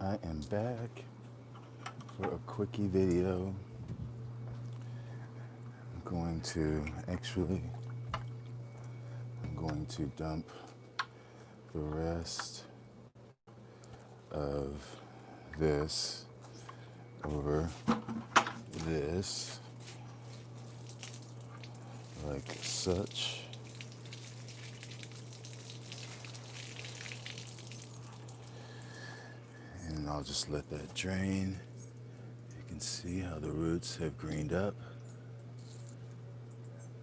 I am back for a quickie video. I'm going to dump the rest of this over this like such. And I'll just let that drain. You can see how the roots have greened up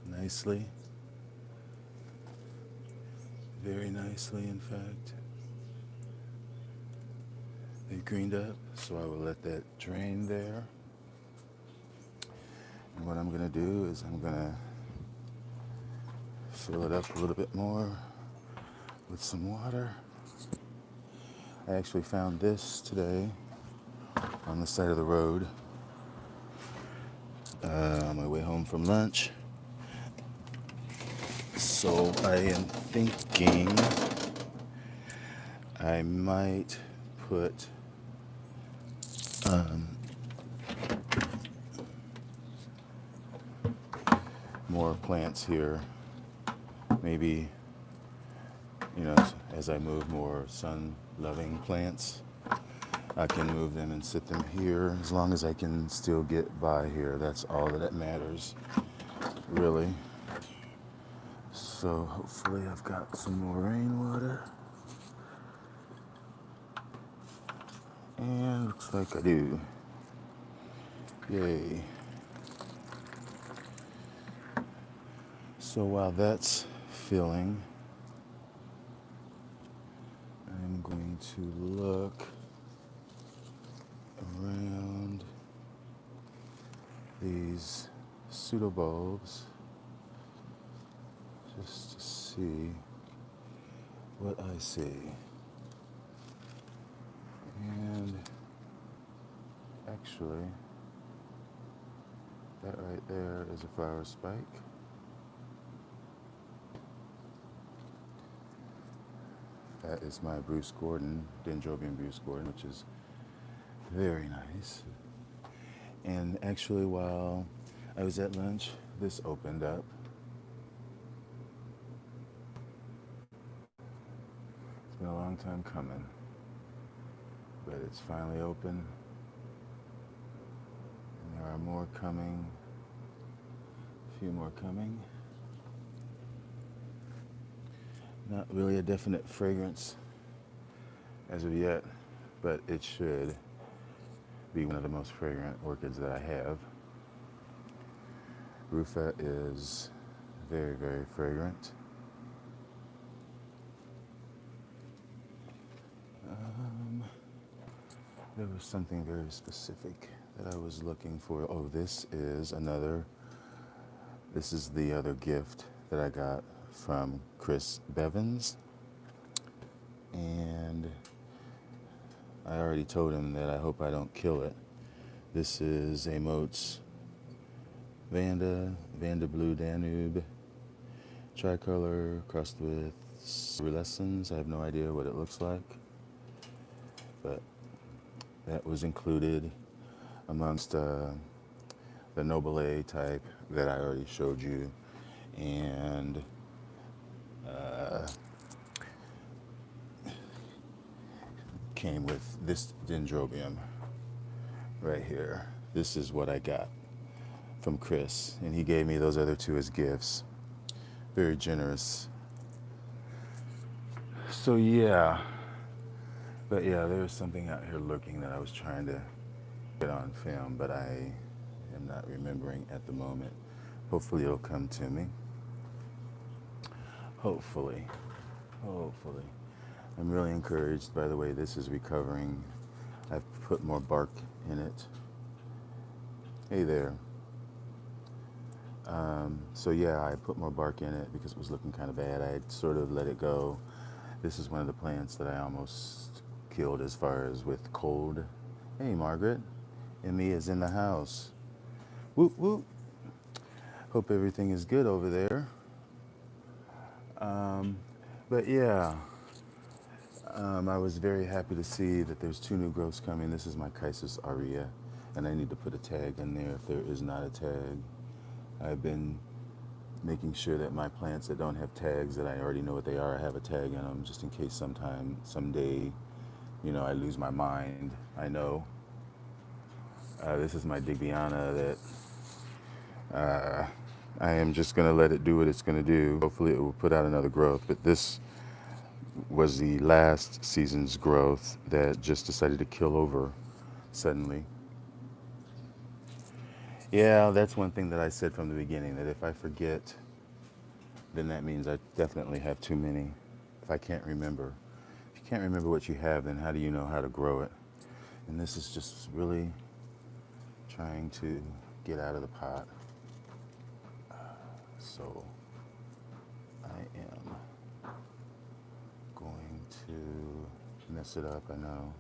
nicely. Very nicely, in fact. They've greened up, so I will let that drain there. And what I'm going to do is I'm going to fill it up a little bit more with some water. I actually found this today on the side of the road on my way home from lunch. So I am thinking I might put more plants here. Maybe, as I move more sun-loving plants, I can move them and sit them here as long as I can still get by here. That's all that matters, really. So hopefully I've got some more rainwater. And looks like I do. Yay. So while that's filling, I'm going to look around these pseudobulbs just to see what I see. And actually, that right there is a flower spike. That is my Bruce Gordon, Dendrobium Bruce Gordon, which is very nice. And actually, while I was at lunch, this opened up. It's been a long time coming, but it's finally open. And there are more coming, a few more coming. Not really a definite fragrance as of yet, but it should be one of the most fragrant orchids that I have. Rufa is very, very fragrant. There was something very specific that I was looking for. Oh, this is the other gift that I got from Bevins. And I already told him that I hope I don't kill it. This is a Moats Vanda Blue Danube tricolor crossed with Relessons. I have no idea what it looks like, but that was included amongst the Noble A type that I already showed you. And came with this dendrobium right here. This is what I got from Chris, and he gave me those other two as gifts. Very generous. So yeah, but yeah, there was something out here lurking that I was trying to get on film, but I am not remembering at the moment. Hopefully it'll come to me. Hopefully. I'm really encouraged by the way this is recovering. I've put more bark in it. Hey there. So yeah, I put more bark in it because it was looking kind of bad. I had sort of let it go. This is one of the plants that I almost killed as far as with cold. Hey Margaret, Emmy is in the house. Whoop whoop. Hope everything is good over there. But yeah, I was very happy to see that there's 2 new growths coming. This is my Chisis aurea, and I need to put a tag in there if there is not a tag. I've been making sure that my plants that don't have tags, that I already know what they are, I have a tag in them, just in case someday, I lose my mind. I know. This is my Gigantea that I am just going to let it do what it's going to do. Hopefully it will put out another growth, but this was the last season's growth that just decided to kill over suddenly. Yeah, that's one thing that I said from the beginning, that if I forget, then that means I definitely have too many. If I can't remember. If you can't remember what you have, then how do you know how to grow it? And this is just really trying to get out of the pot. So I am going to mess it up, I know.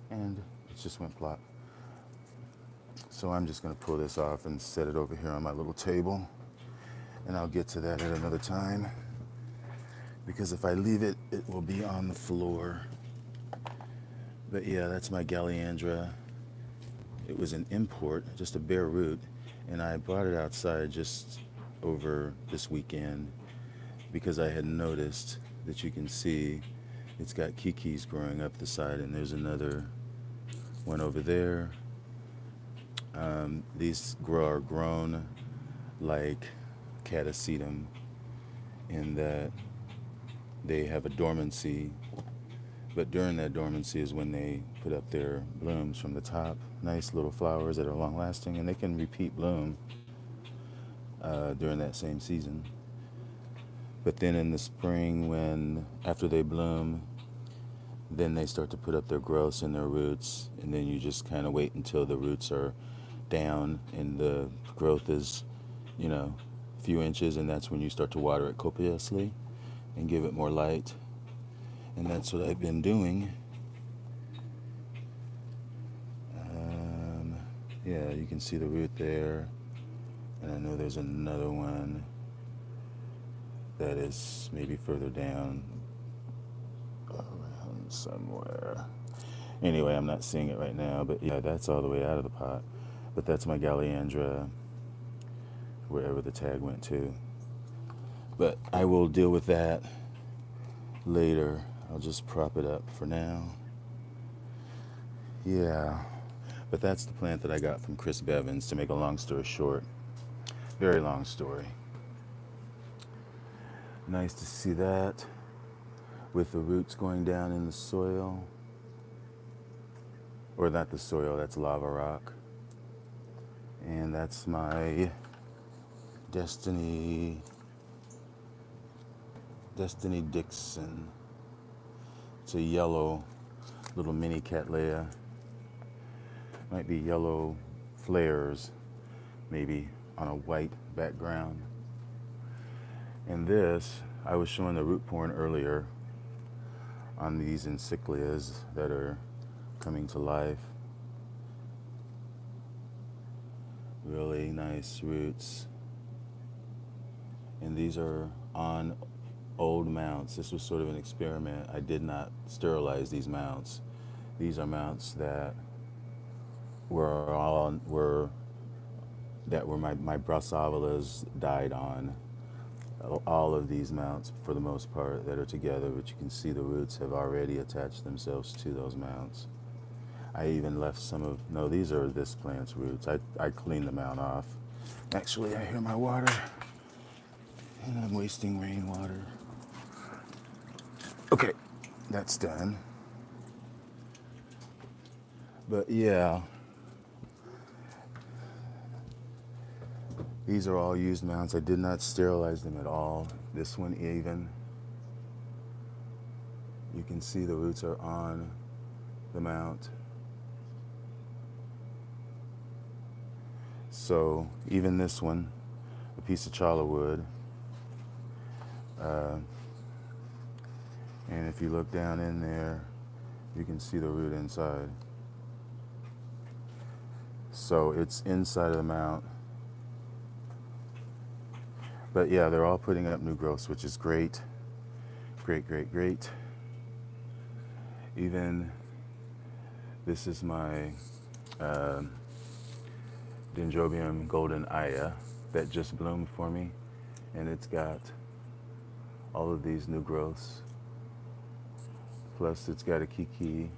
And it just went plop. So I'm just going to pull this off and set it over here on my little table. And I'll get to that at another time. Because if I leave it, it will be on the floor. But yeah, that's my Gigantea. It was an import, just a bare root. And I brought it outside just over this weekend because I had noticed that you can see it's got kikis growing up the side, and there's another one over there. These are grown like catasetum in that they have a dormancy, but during that dormancy is when they put up their blooms from the top. Nice little flowers that are long lasting, and they can repeat bloom during that same season. But then in the spring, after they bloom, then they start to put up their growths and their roots, and then you just kind of wait until the roots are down and the growth is, a few inches, and that's when you start to water it copiously and give it more light. And that's what I've been doing. Yeah, you can see the root there, and I know there's another one that is maybe further down around somewhere. Anyway, I'm not seeing it right now, but yeah, that's all the way out of the pot. But that's my Gigantea, wherever the tag went to. But I will deal with that later. I'll just prop it up for now. Yeah, but that's the plant that I got from Chris Bevins, to make a long story short. Very long story. Nice to see that with the roots going down in the soil. Or not the soil, that's lava rock. And that's my Destiny Dixon. It's a yellow little mini Cattleya. Might be yellow flares, maybe, on a white background. And this, I was showing the root porn earlier on these encyclias that are coming to life. Really nice roots. And these are on old mounts. This was sort of an experiment. I did not sterilize these mounts. These are mounts that were my Brassavolas died on. All of these mounts, for the most part, that are together, but you can see the roots have already attached themselves to those mounts. I even left these are this plant's roots. I cleaned the mount off. Actually, I hear my water, and I'm wasting rainwater. Okay, that's done. But yeah, these are all used mounts. I did not sterilize them at all. This one even. You can see the roots are on the mount. So even this one, a piece of chala wood. And if you look down in there, you can see the root inside. So it's inside of the mount. But yeah, they're all putting up new growths, which is great. Great, great, great. Even this is my Dendrobium golden aya that just bloomed for me, and it's got all of these new growths. Plus it's got a kiki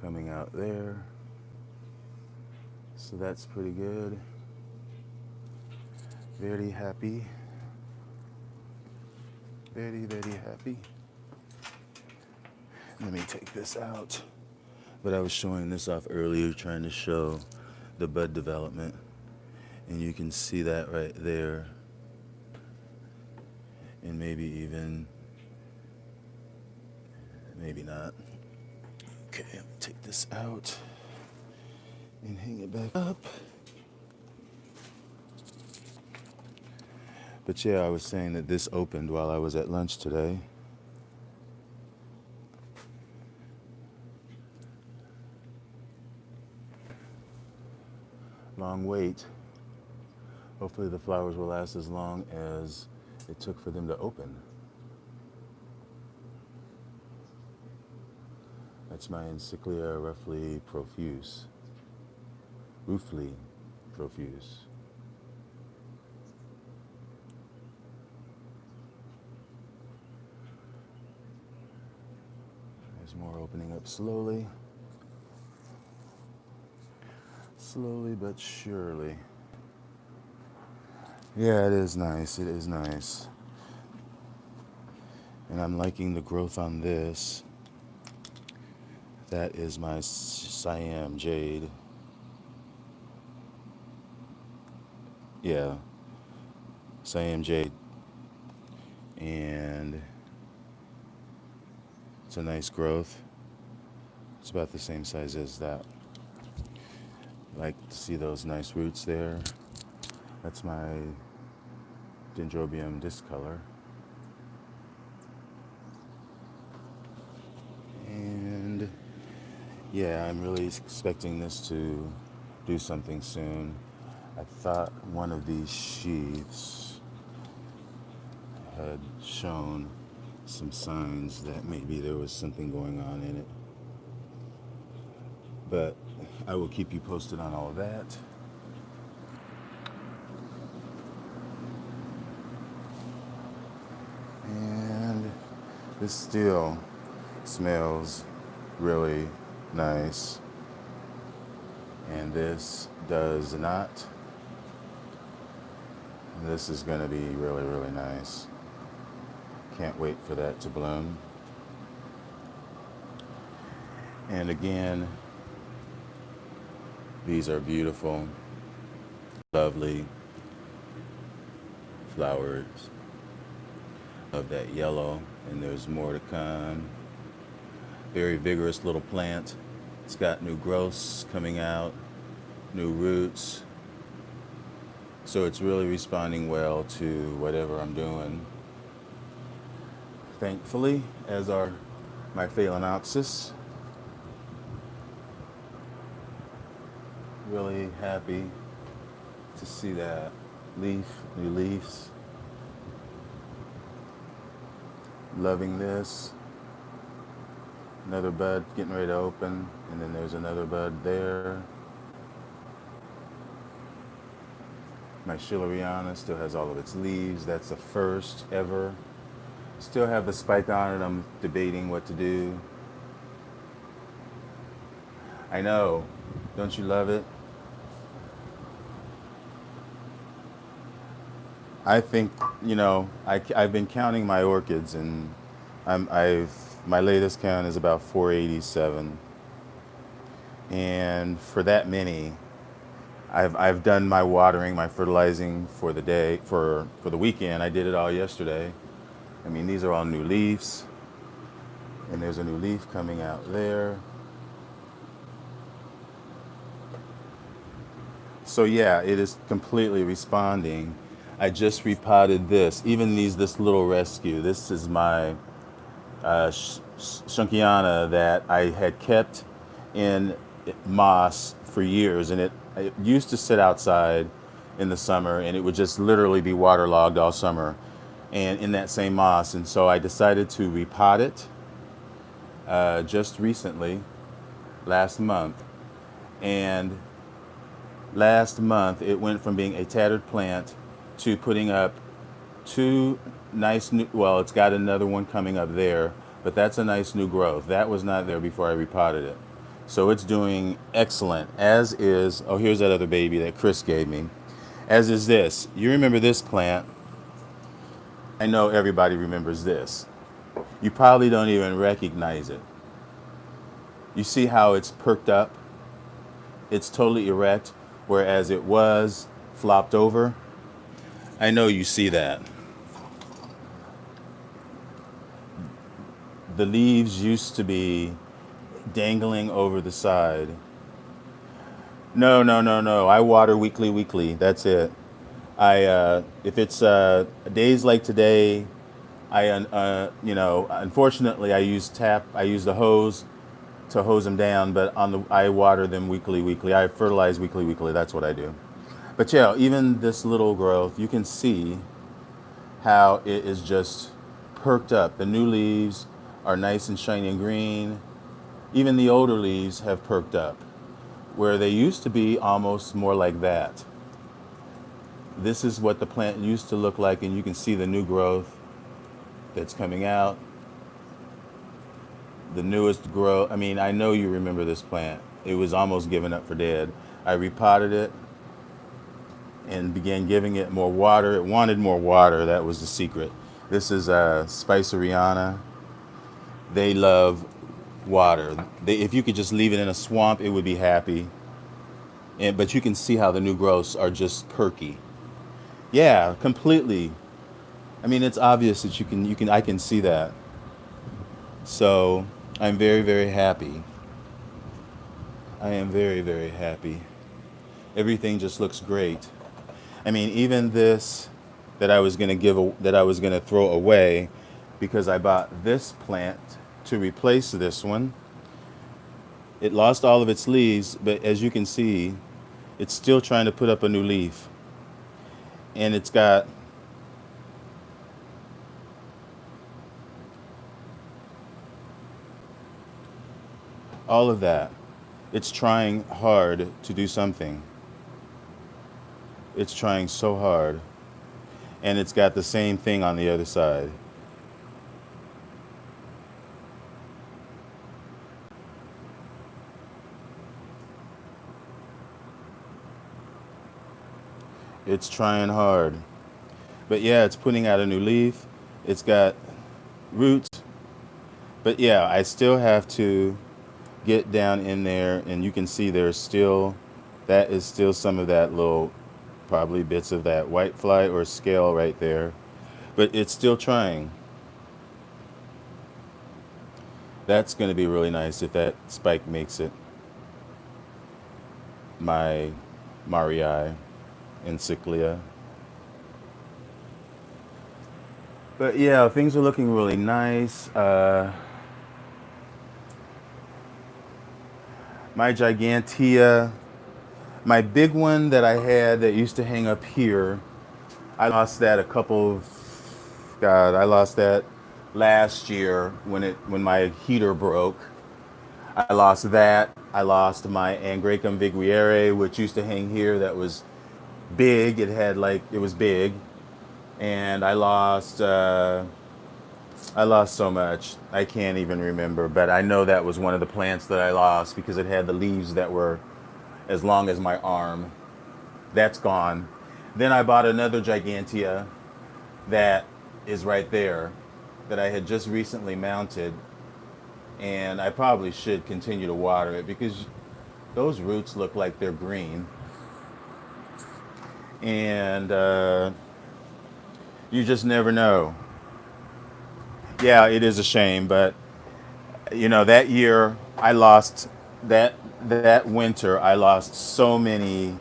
coming out there. So that's pretty good. Very happy. Very, very happy. Let me take this out. But I was showing this off earlier, trying to show the bud development. And you can see that right there. And maybe even, maybe not. Okay, let me take this out and hang it back up. But yeah, I was saying that this opened while I was at lunch today. Long wait. Hopefully the flowers will last as long as it took for them to open. That's my Encyclia roughly profuse. Roofly profuse. There's more opening up slowly. Slowly but surely. Yeah, it is nice. It is nice. And I'm liking the growth on this. That is my Siam Jade. Yeah. Siam Jade. And it's a nice growth. It's about the same size as that. Like to see those nice roots there. That's my Dendrobium discolor. And yeah, I'm really expecting this to do something soon. I thought one of these sheaths had shown some signs that maybe there was something going on in it. But I will keep you posted on all of that. And this still smells really nice. And this does not. This is going to be really, really nice. Can't wait for that to bloom. And again, these are beautiful, lovely flowers of that yellow, and there's more to come. Very vigorous little plant. It's got new growths coming out, new roots. So it's really responding well to whatever I'm doing. Thankfully, as are my Phalaenopsis. Really happy to see that new leaves. Loving this. Another bud getting ready to open, and then there's another bud there. My Schilleriana still has all of its leaves. That's the first ever. Still have the spike on it. I'm debating what to do. I know. Don't you love it? I think, I've been counting my orchids, and my latest count is about 487. And for that many, I've done my watering, my fertilizing for the day, for the weekend. I did it all yesterday. I mean, these are all new leaves. And there's a new leaf coming out there. So yeah, it is completely responding. I just repotted this. Even this little rescue. This is my Gigantea that I had kept in moss for years, and it used to sit outside in the summer, and it would just literally be waterlogged all summer and in that same moss. And so I decided to repot it, just recently, last month. And last month, it went from being a tattered plant to putting up two nice new, well, it's got another one coming up there, but that's a nice new growth. That was not there before I repotted it. So it's doing excellent, as is, oh, here's that other baby that Chris gave me. As is this. You remember this plant? I know everybody remembers this. You probably don't even recognize it. You see how it's perked up? It's totally erect, whereas it was flopped over. I know you see that. The leaves used to be dangling over the side. No, no, no, no. I water weekly. That's it. If it's days like today, unfortunately, I use the hose to hose them down, but I water them weekly. I fertilize weekly. That's what I do. But yeah, even this little growth, you can see how it is just perked up. The new leaves are nice and shiny and green. Even the older leaves have perked up, where they used to be almost more like that. This is what the plant used to look like, and you can see the new growth that's coming out. The newest growth. I mean, I know you remember this plant. It was almost given up for dead. I repotted it and began giving it more water. It wanted more water. That was the secret. This is Spiceriana. They love water. If you could just leave it in a swamp, it would be happy. But you can see how the new growths are just perky. Yeah, completely. I mean, it's obvious that I can see that. So I'm very happy. I am very happy. Everything just looks great. I mean, even this that I was gonna throw away, because I bought this plant to replace this one. It lost all of its leaves, but as you can see, it's still trying to put up a new leaf. And it's got all of that. It's trying hard to do something. It's trying so hard. And it's got the same thing on the other side. It's trying hard. But yeah, it's putting out a new leaf. It's got roots. But yeah, I still have to get down in there, and you can see that is still some of that little, probably bits of that white fly or scale right there. But it's still trying. That's going to be really nice if that spike makes it. My Marii encyclia. But yeah, things are looking really nice. My Gigantea, my big one that I had that used to hang up here, I lost that I lost that last year when my heater broke. I lost that. I lost my Angraecum viguiere, which used to hang here. That was big. It was big, and I lost so much. I can't even remember, but I know that was one of the plants that I lost because it had the leaves that were as long as my arm. That's gone. Then I bought another Gigantea that is right there that I had just recently mounted, and I probably should continue to water it because those roots look like they're green. And you just never know. Yeah, it is a shame, but that year I lost that winter. I lost so many.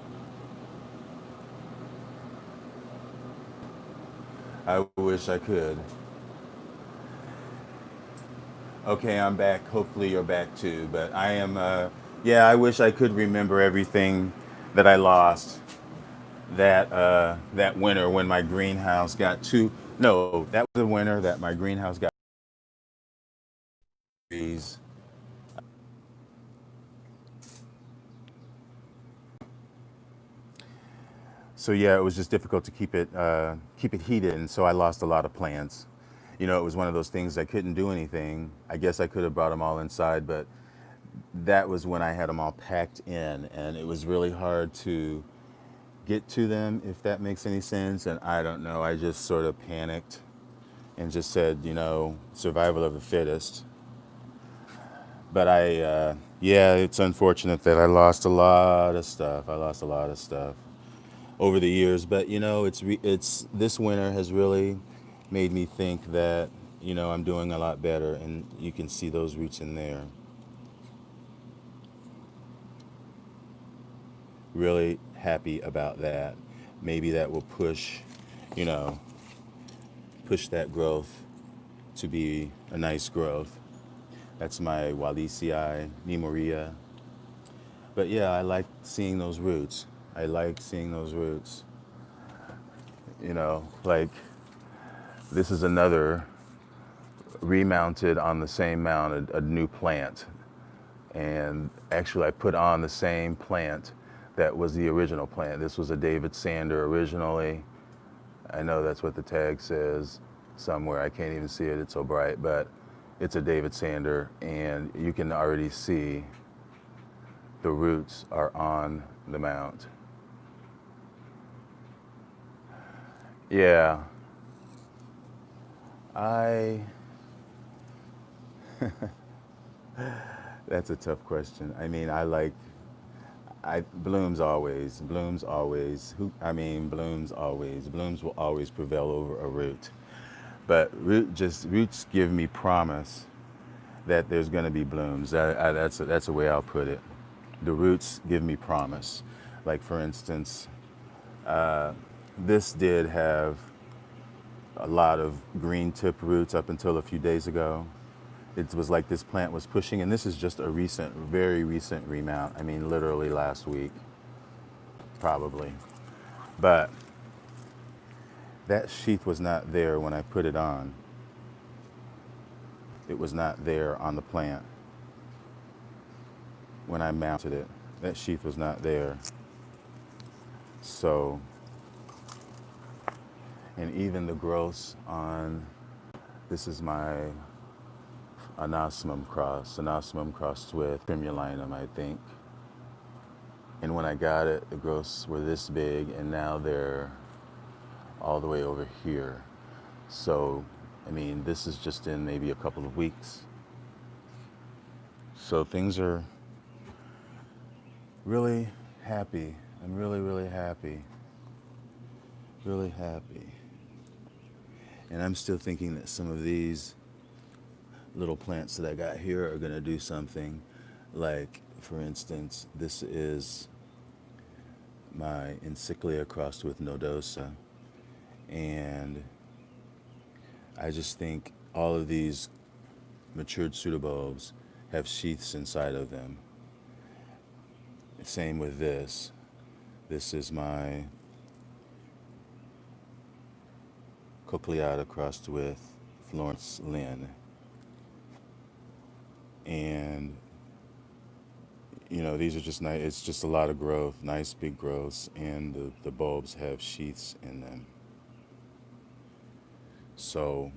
I wish I could. Okay, I'm back. Hopefully you're back too. But I am. Yeah, I wish I could remember everything that I lost that winter when my greenhouse got too. No, that was the winter that my greenhouse got trees. So yeah, it was just difficult to keep it heated, and so I lost a lot of plants. You know, it was one of those things I couldn't do anything. I guess I could have brought them all inside, but that was when I had them all packed in, and it was really hard to get to them, if that makes any sense. And I don't know, I just sort of panicked and just said, you know, survival of the fittest. But yeah, it's unfortunate that I lost a lot of stuff. I lost a lot of stuff over the years. But you know, it's this winter has really made me think that, you know, I'm doing a lot better, and you can see those roots in there. Really happy about that. Maybe that will push, you know, push that growth to be a nice growth. That's my Wallisii Nemoria. But yeah, I like seeing those roots. I like seeing those roots. You know, like this is another remounted on the same mount, a new plant. And actually I put on the same plant that was the original plant. This was a David Sander originally. I know that's what the tag says somewhere. I can't even see it, it's so bright, but it's a David Sander, and you can already see the roots are on the mount. Yeah, I, that's a tough question. I mean, blooms always, blooms always, blooms will always prevail over a root. But roots give me promise that there's going to be blooms. That's the way I'll put it. The roots give me promise. Like for instance, this did have a lot of green tip roots up until a few days ago. It was like this plant was pushing, and this is just a recent, very recent remount. I mean, literally last week, probably. But that sheath was not there when I put it on. It was not there on the plant when I mounted it. That sheath was not there. So, and even the growths on, this is my anosmum crossed with primulinum, I think. And when I got it, the growths were this big, and now they're all the way over here. So, I mean, this is just in maybe a couple of weeks. So things are really happy. I'm really, really happy. Really happy. And I'm still thinking that some of these little plants that I got here are gonna do something. Like, for instance, this is my encyclia crossed with nodosa. And I just think all of these matured pseudobulbs have sheaths inside of them. Same with this. This is my cochleata crossed with Florence Lynn. And, you know, these are just nice, it's just a lot of growth, nice big growths, and the bulbs have sheaths in them. So,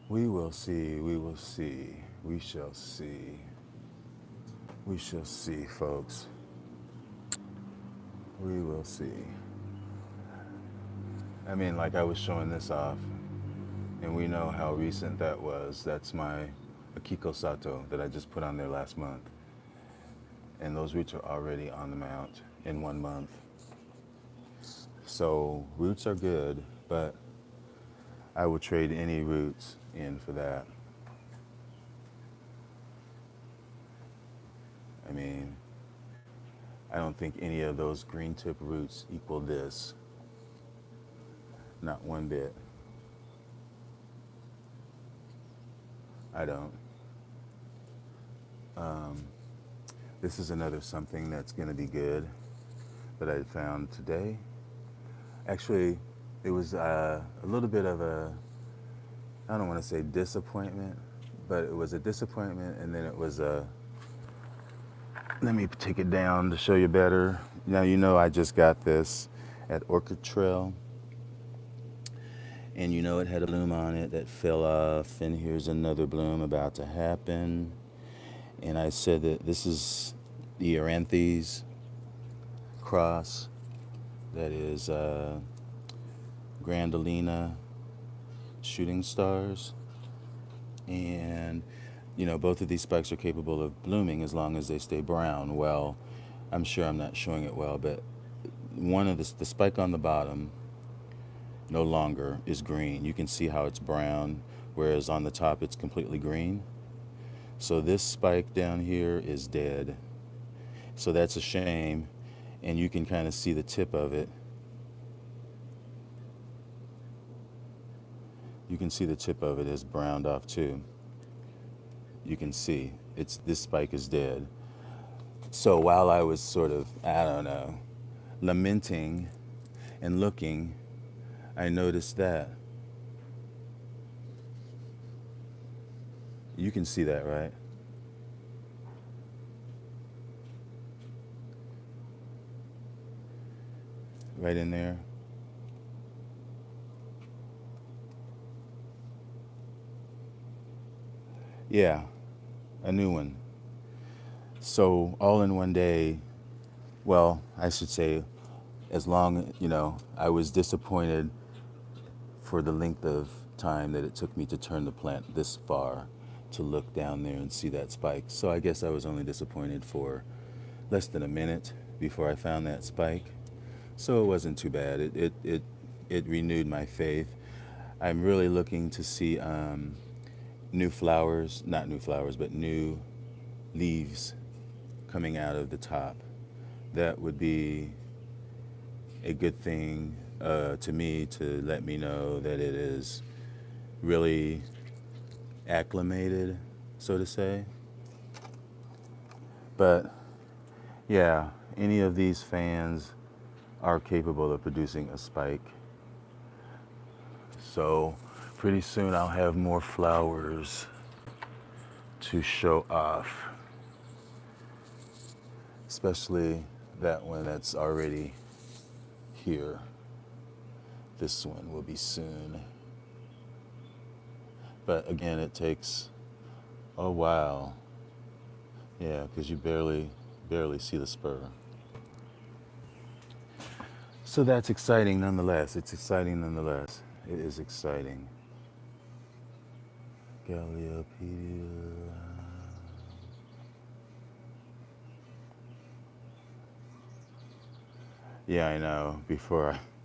we will see, we will see, we shall see. We shall see, folks. We will see. I mean, like I was showing this off, and we know how recent that was. That's my Akiko Sato that I just put on there last month. And those roots are already on the mount in 1 month. So roots are good, but I would trade any roots in for that. I mean, I don't think any of those green tip roots equal this. Not one bit. I don't. This is another something that's going to be good that I found today. Actually, it was a little bit of a, I don't want to say disappointment, but it was a disappointment, and then it was a, let me take it down to show you better. Now, you know, I just got this at Orchid Trail, and you know it had a bloom on it that fell off, and here's another bloom about to happen. And I said that this is the Aranthes cross, that is Grandolina shooting stars. And, you know, both of these spikes are capable of blooming as long as they stay brown. Well, I'm sure I'm not showing it well, but one of the spike on the bottom no longer is green. You can see how it's brown, whereas on the top it's completely green. So this spike down here is dead. So that's a shame. And you can kind of see the tip of it. You can see the tip of it is browned off too. You can see this spike is dead. So while I was sort of, I don't know, lamenting and looking, I noticed that. You can see that, right? Right in there. Yeah, a new one. So all in one day, well, I should say, as long, you know, I was disappointed for the length of time that it took me to turn the plant this far to look down there and see that spike. So I guess I was only disappointed for less than a minute before I found that spike. So it wasn't too bad. It renewed my faith. I'm really looking to see new flowers, not new flowers, but new leaves coming out of the top. That would be a good thing to me, to let me know that it is really acclimated, so to say. But yeah, any of these fans are capable of producing a spike. So pretty soon I'll have more flowers to show off, especially that one that's already here. This one will be soon. But again, it takes a while. Yeah, because you barely see the spur. So that's exciting nonetheless. It's exciting nonetheless. It is exciting. Galliopedia. Yeah, I know.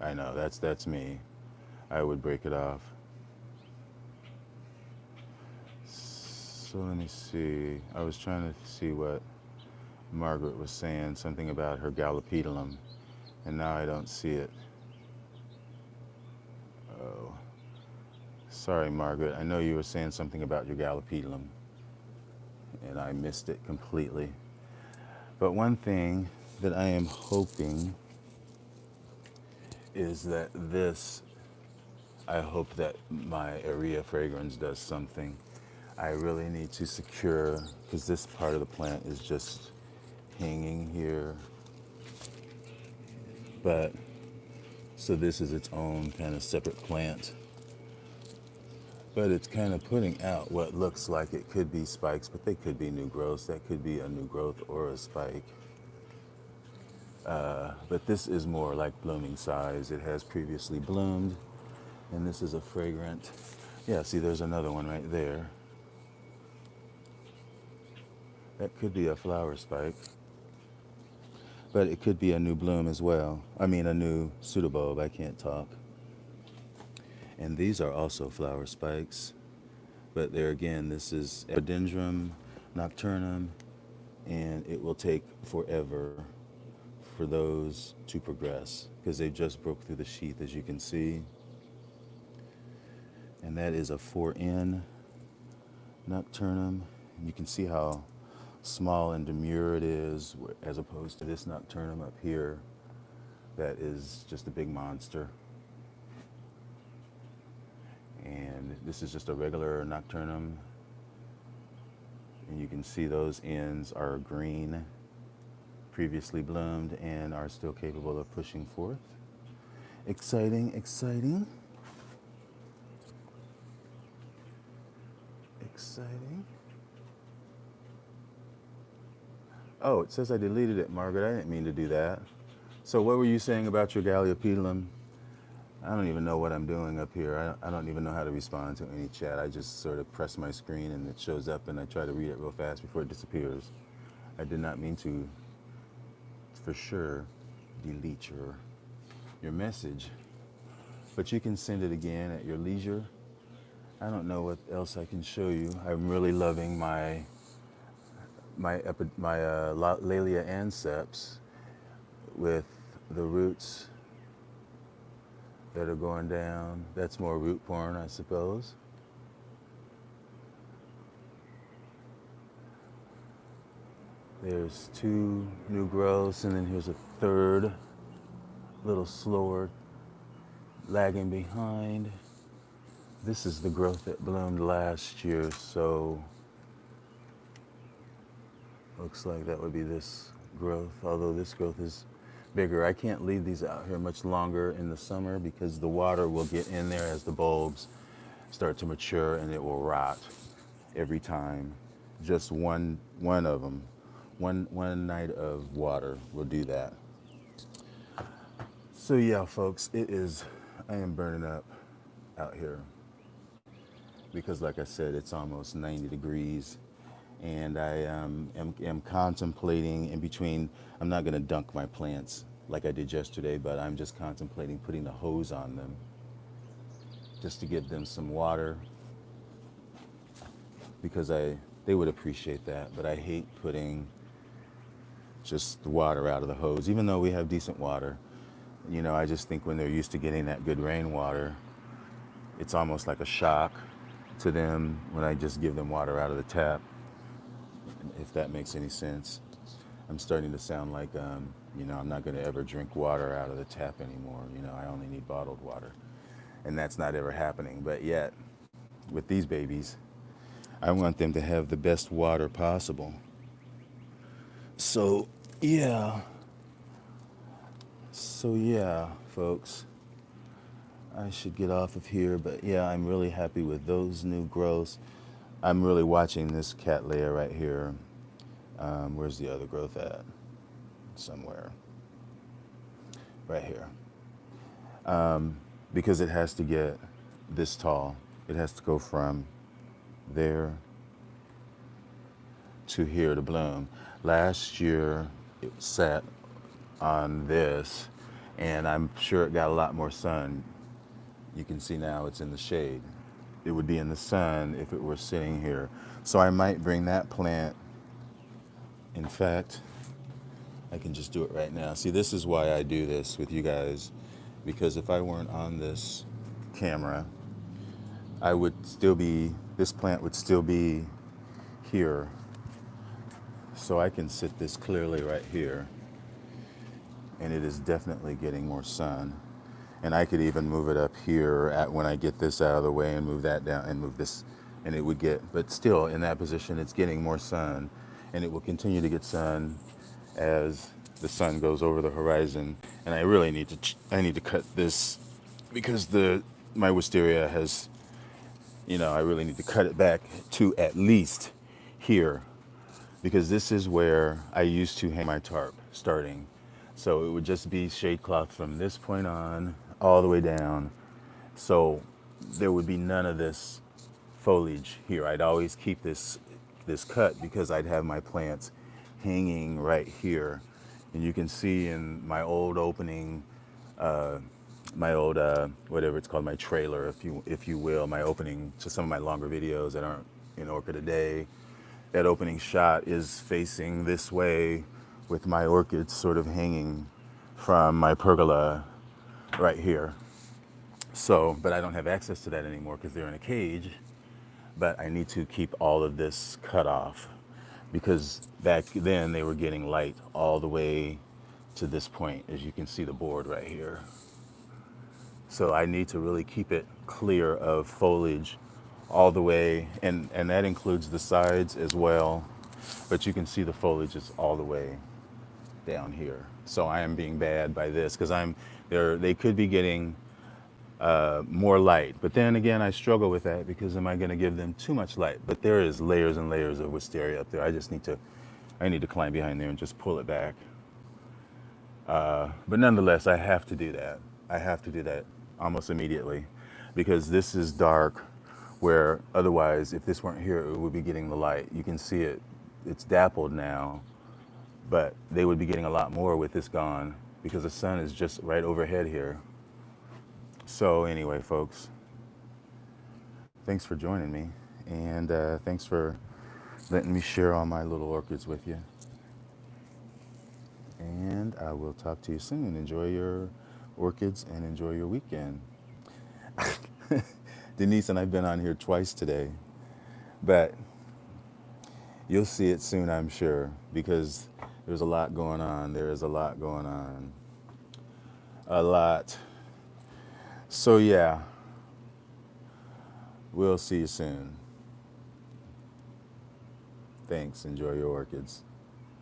I know, that's me. I would break it off. So let me see. I was trying to see what Margaret was saying, something about her Gallopedilum, and now I don't see it. Oh, sorry, Margaret. I know you were saying something about your Gallopedilum, and I missed it completely. But one thing that I am hoping is that I hope that my Area fragrance does something. I really need to secure, because this part of the plant is just hanging here. But, so this is its own kind of separate plant. But it's kind of putting out what looks like it could be spikes, but they could be new growths. That could be a new growth or a spike. But this is more like blooming size. It has previously bloomed, and this is a fragrant. Yeah, see, there's another one right there. That could be a flower spike, but it could be a new bloom as well. I mean, a new pseudobulb. I can't talk. And these are also flower spikes, but there again, this is Epidendrum nocturnum, and it will take forever for those to progress because they just broke through the sheath, as you can see. And that is a 4N nocturnum. You can see how small and demure it is as opposed to this nocturnum up here that is just a big monster. And this is just a regular nocturnum. can see those ends are green, previously bloomed, and are still capable of pushing forth. Exciting, exciting. Exciting. Oh, it says I deleted it, Margaret. I didn't mean to do that. So what were you saying about your Galeopedilum? I don't even know what I'm doing up here. I don't even know how to respond to any chat. I just sort of press my screen and it shows up and I try to read it real fast before it disappears. I did not mean to, for sure, delete your message. But you can send it again at your leisure. I don't know what else I can show you. I'm really loving my Laelia anceps with the roots that are going down. That's more root porn, I suppose. There's 2 new growths, and then here's a third, a little slower, lagging behind. This is the growth that bloomed last year, so looks like that would be this growth, although this growth is bigger. I can't leave these out here much longer in the summer because the water will get in there as the bulbs start to mature and it will rot every time. Just one of them, one night of water will do that. So yeah, folks, I am burning up out here because like I said, it's almost 90 degrees. And I am contemplating in between, I'm not going to dunk my plants like I did yesterday, but I'm just contemplating putting the hose on them just to give them some water because they would appreciate that. But I hate putting just the water out of the hose, even though we have decent water. You know, I just think when they're used to getting that good rainwater, it's almost like a shock to them when I just give them water out of the tap. If that makes any sense. I'm starting to sound like, you know, I'm not going to ever drink water out of the tap anymore. You know, I only need bottled water. And that's not ever happening. But yet, with these babies, I want them to have the best water possible. So, yeah. Folks. I should get off of here. But yeah, I'm really happy with those new growths. I'm really watching this Cattleya right here. Where's the other growth at? Somewhere. Right here. Because it has to get this tall. It has to go from there to here to bloom. Last year, it sat on this, and I'm sure it got a lot more sun. You can see now it's in the shade. It would be in the sun if it were sitting here. So I might bring that plant. In fact, I can just do it right now. See, this is why I do this with you guys, because if I weren't on this camera, this plant would still be here. So I can sit this clearly right here, and it is definitely getting more sun. And I could even move it up here when I get this out of the way and move that down and move this, and it would but still in that position, it's getting more sun, and it will continue to get sun as the sun goes over the horizon. And I really need to cut this because my wisteria has, I really need to cut it back to at least here, because this is where I used to hang my tarp starting. So it would just be shade cloth from this point on all the way down. So there would be none of this foliage here. I'd always keep this cut because I'd have my plants hanging right here. And you can see in my old opening, whatever it's called, my trailer, if you will, my opening to some of my longer videos that aren't in Orchid a Day, that opening shot is facing this way with my orchids sort of hanging from my pergola right here. So, but I don't have access to that anymore because they're in a cage. But I need to keep all of this cut off because back then they were getting light all the way to this point, as you can see the board right here. So I need to really keep it clear of foliage all the way, and that includes the sides as well. but you can see the foliage is all the way down here. So I am being bad by this because they could be getting more light. But then again, I struggle with that because am I going to give them too much light? But there is layers and layers of wisteria up there. I need to climb behind there and just pull it back. But nonetheless, I have to do that. I have to do that almost immediately because this is dark where otherwise, if this weren't here, it would be getting the light. You can see it. It's dappled now, but they would be getting a lot more with this gone because the sun is just right overhead here. So anyway, folks, thanks for joining me, and thanks for letting me share all my little orchids with you. And I will talk to you soon. Enjoy your orchids and enjoy your weekend. Denise and I've been on here twice today, but you'll see it soon, I'm sure, because there's a lot going on. There is a lot going on. A lot. So yeah, we'll see you soon. Thanks. Enjoy your orchids.